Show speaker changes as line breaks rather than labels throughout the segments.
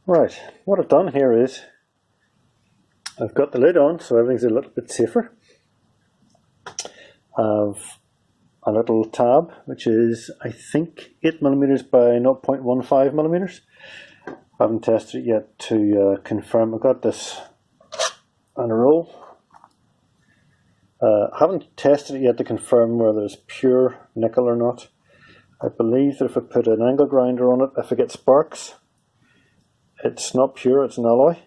Right, what I've done here is I've got the lid on so everything's a little bit safer. I've a little tab which is I think 8mm by 0.15mm. I haven't tested it yet to confirm. I've got this on a roll. I haven't tested it yet to confirm whether it's pure nickel or not. I believe that if I put an angle grinder on it, if it gets sparks, it's not pure, it's an alloy.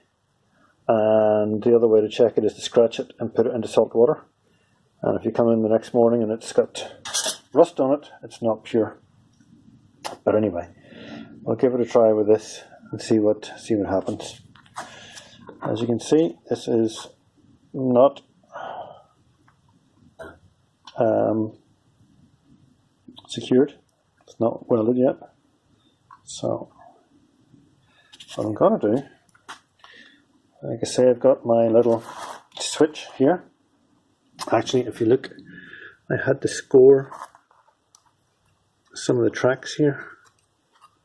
And the other way to check it is to scratch it and put it into salt water. And if you come in the next morning and it's got rust on it, it's not pure. But anyway, I'll give it a try with this and see what happens. As you can see, this is not secured. It's not welded yet. So what I'm going to do, like I say, I've got my little switch here. Actually, if you look, I had to score some of the tracks here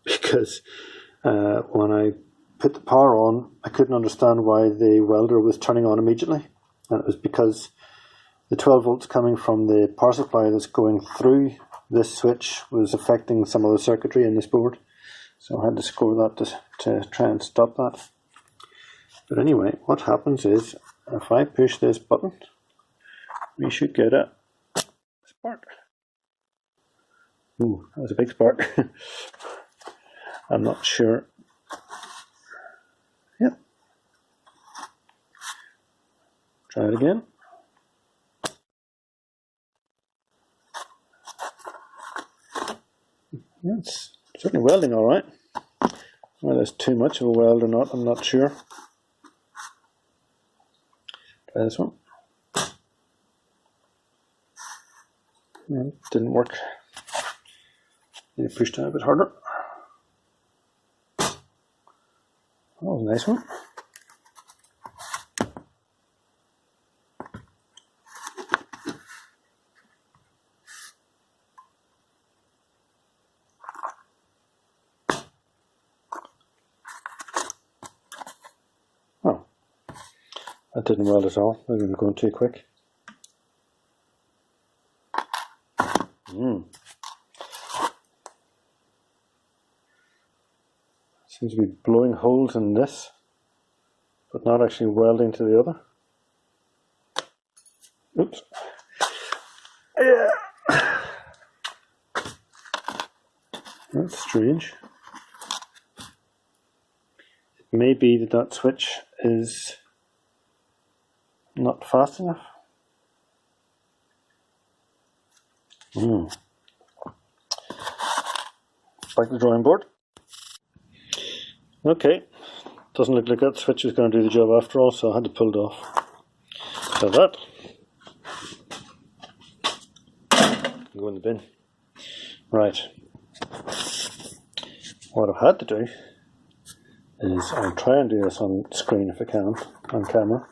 because when I put the power on, I couldn't understand why the welder was turning on immediately, and it was because the 12 volts coming from the power supply that's going through this switch was affecting some of the circuitry in this board. So I had to score that to try and stop that. But anyway, what happens is if I push this button, we should get a spark. Ooh, that was a big spark. I'm not sure. Yep. Try it again. Yeah, it's certainly welding all right. Whether it's too much of a weld or not, I'm not sure. Try this one. No, didn't work. Need to push down a bit harder. That was a nice one. Oh, that didn't weld at all. Maybe we're going too quick. Seems to be blowing holes in this, but not actually welding to the other. Oops. Yeah. That's strange. It may be that that switch is not fast enough. Back to the drawing board. Okay, doesn't look like that switch is going to do the job after all, so I had to pull it off. So that can go in the bin. Right. What I've had to do is I'll try and do this on screen if I can, on camera.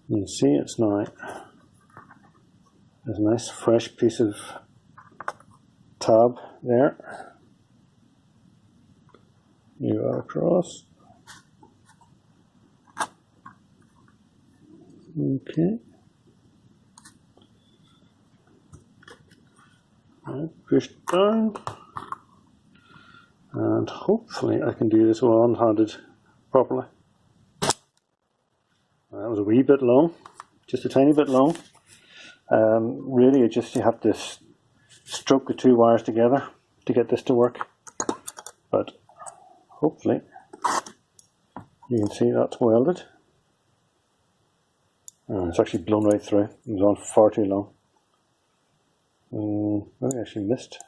You can see it's now there's a nice fresh piece of tab there. You are across. Okay. Push down. And hopefully I can do this one-handed properly. That was a wee bit long, just a tiny bit long. Really, you have to stroke the two wires together to get this to work. But hopefully you can see that's welded. Oh, it's actually blown right through. It was on far too long. Maybe I actually missed.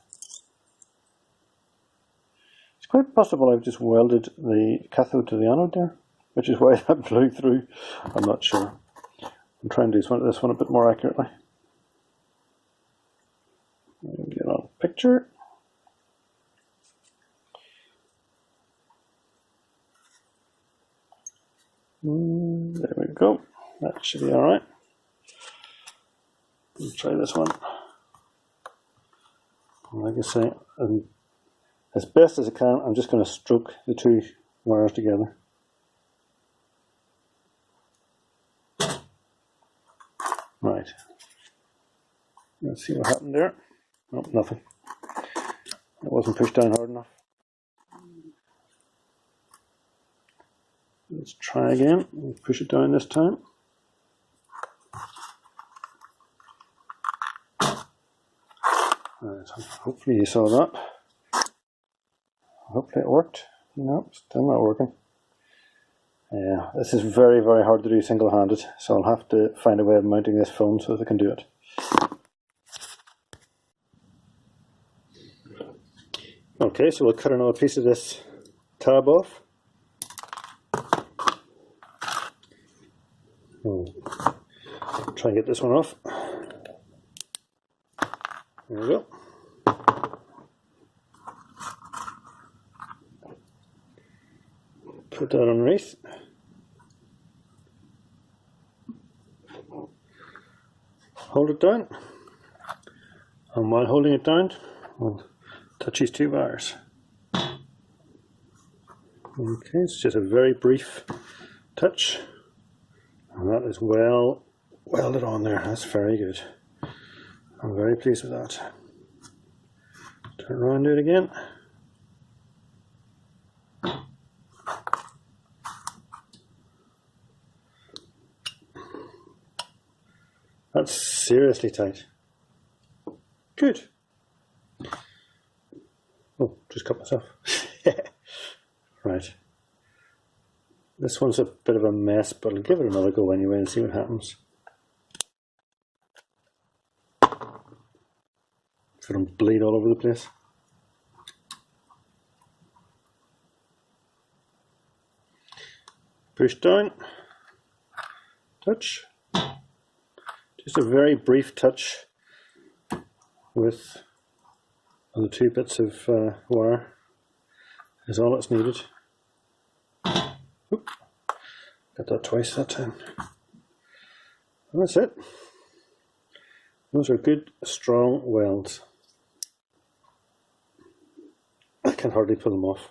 It's quite possible I've just welded the cathode to the anode there, which is why that blew through. I'm not sure. I'm trying to do this one a bit more accurately. Get on picture. There we go. That should be alright. Let's try this one. Like I say, as best as I can, I'm just going to stroke the two wires together. Right. Let's see what happened there. Nope, nothing. It wasn't pushed down hard enough. Let's try again. Push it down this time. Right, hopefully you saw that. Hopefully it worked. No, still not working. Yeah, this is very, very hard to do single-handed, so I'll have to find a way of mounting this phone so that I can do it. Okay, so we'll cut another piece of this tab off. Try and get this one off. There we go. Put that underneath. Hold it down. And while holding it down, we'll touch these two wires. Okay, it's just a very brief touch. And that is well welded on there. That's very good. I'm very pleased with that. Turn around and do it again. That's seriously tight. Good. Oh, just cut myself. Right. This one's a bit of a mess, but I'll give it another go anyway and see what happens. If I don't bleed all over the place. Push down. Touch. Just a very brief touch with the two bits of wire is all that's needed. Oop. Got that twice that time. And that's it. Those are good, strong welds. I can hardly pull them off.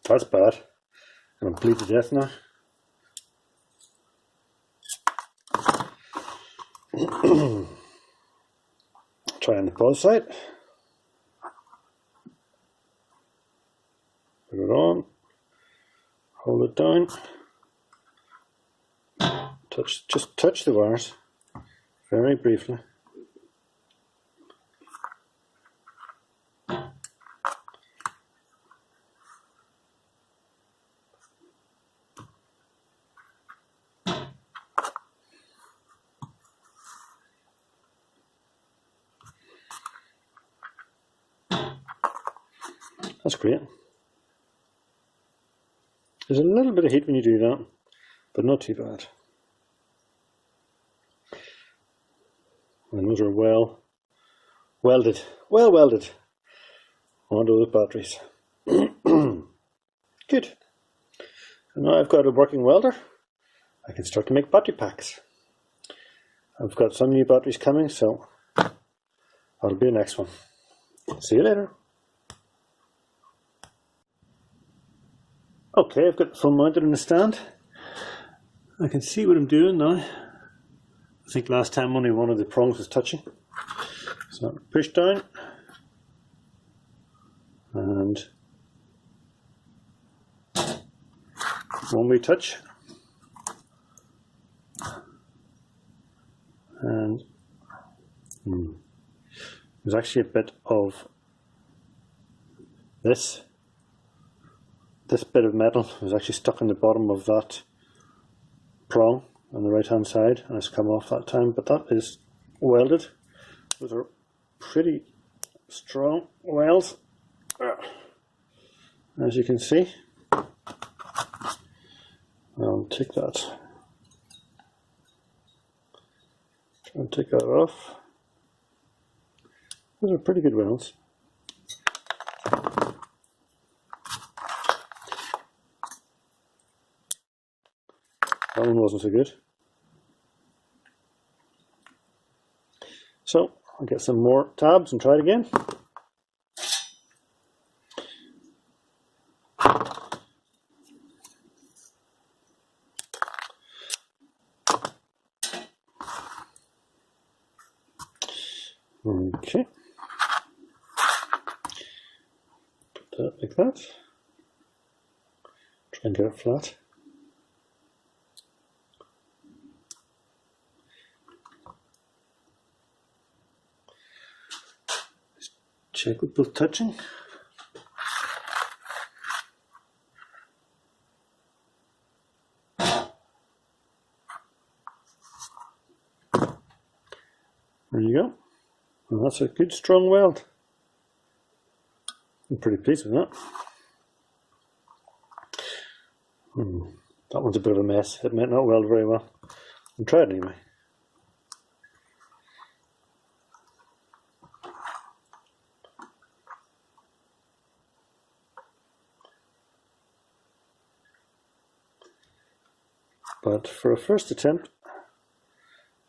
That's bad. I'm going to bleed to death now. Try on the pause side. Put it on. Hold it down. Just touch the wires very briefly. That's great. There's a little bit of heat when you do that, but not too bad. And those are well welded onto those batteries. Good. And now I've got a working welder. I can start to make battery packs. I've got some new batteries coming, so that'll be the next one. See you later. Okay, I've got the phone mounted in the stand. I can see what I'm doing now. I think last time only one of the prongs was touching. So push down and one we touch and there's actually a bit of this bit of metal was actually stuck in the bottom of that prong on the right hand side and it's come off that time, but that is welded. Those are pretty strong welds, as you can see. I'll take that, try and take that off. Those are pretty good welds. That one wasn't so good. So I'll get some more tabs and try it again. Okay. Put that like that. Try and get it flat. Check with both touching. There you go. And that's a good strong weld. I'm pretty pleased with that. That one's a bit of a mess. It might not weld very well. I'll try it anyway. But for a first attempt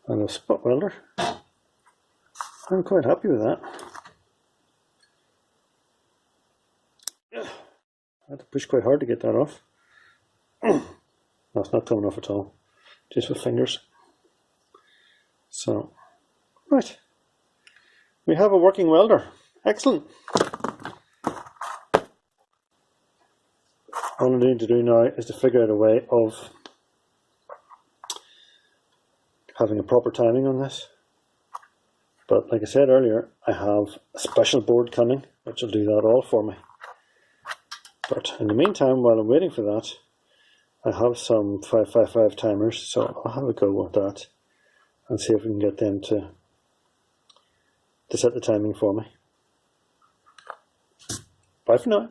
on a spot welder, I'm quite happy with that. I had to push quite hard to get that off. No, it's not coming off at all, just with fingers. So, right, we have a working welder. Excellent. All I need to do now is to figure out a way of having a proper timing on this. But like I said earlier, I have a special board coming which will do that all for me. But in the meantime, while I'm waiting for that, I have some 555 timers, so I'll have a go with that and see if we can get them to set the timing for me. Bye for now.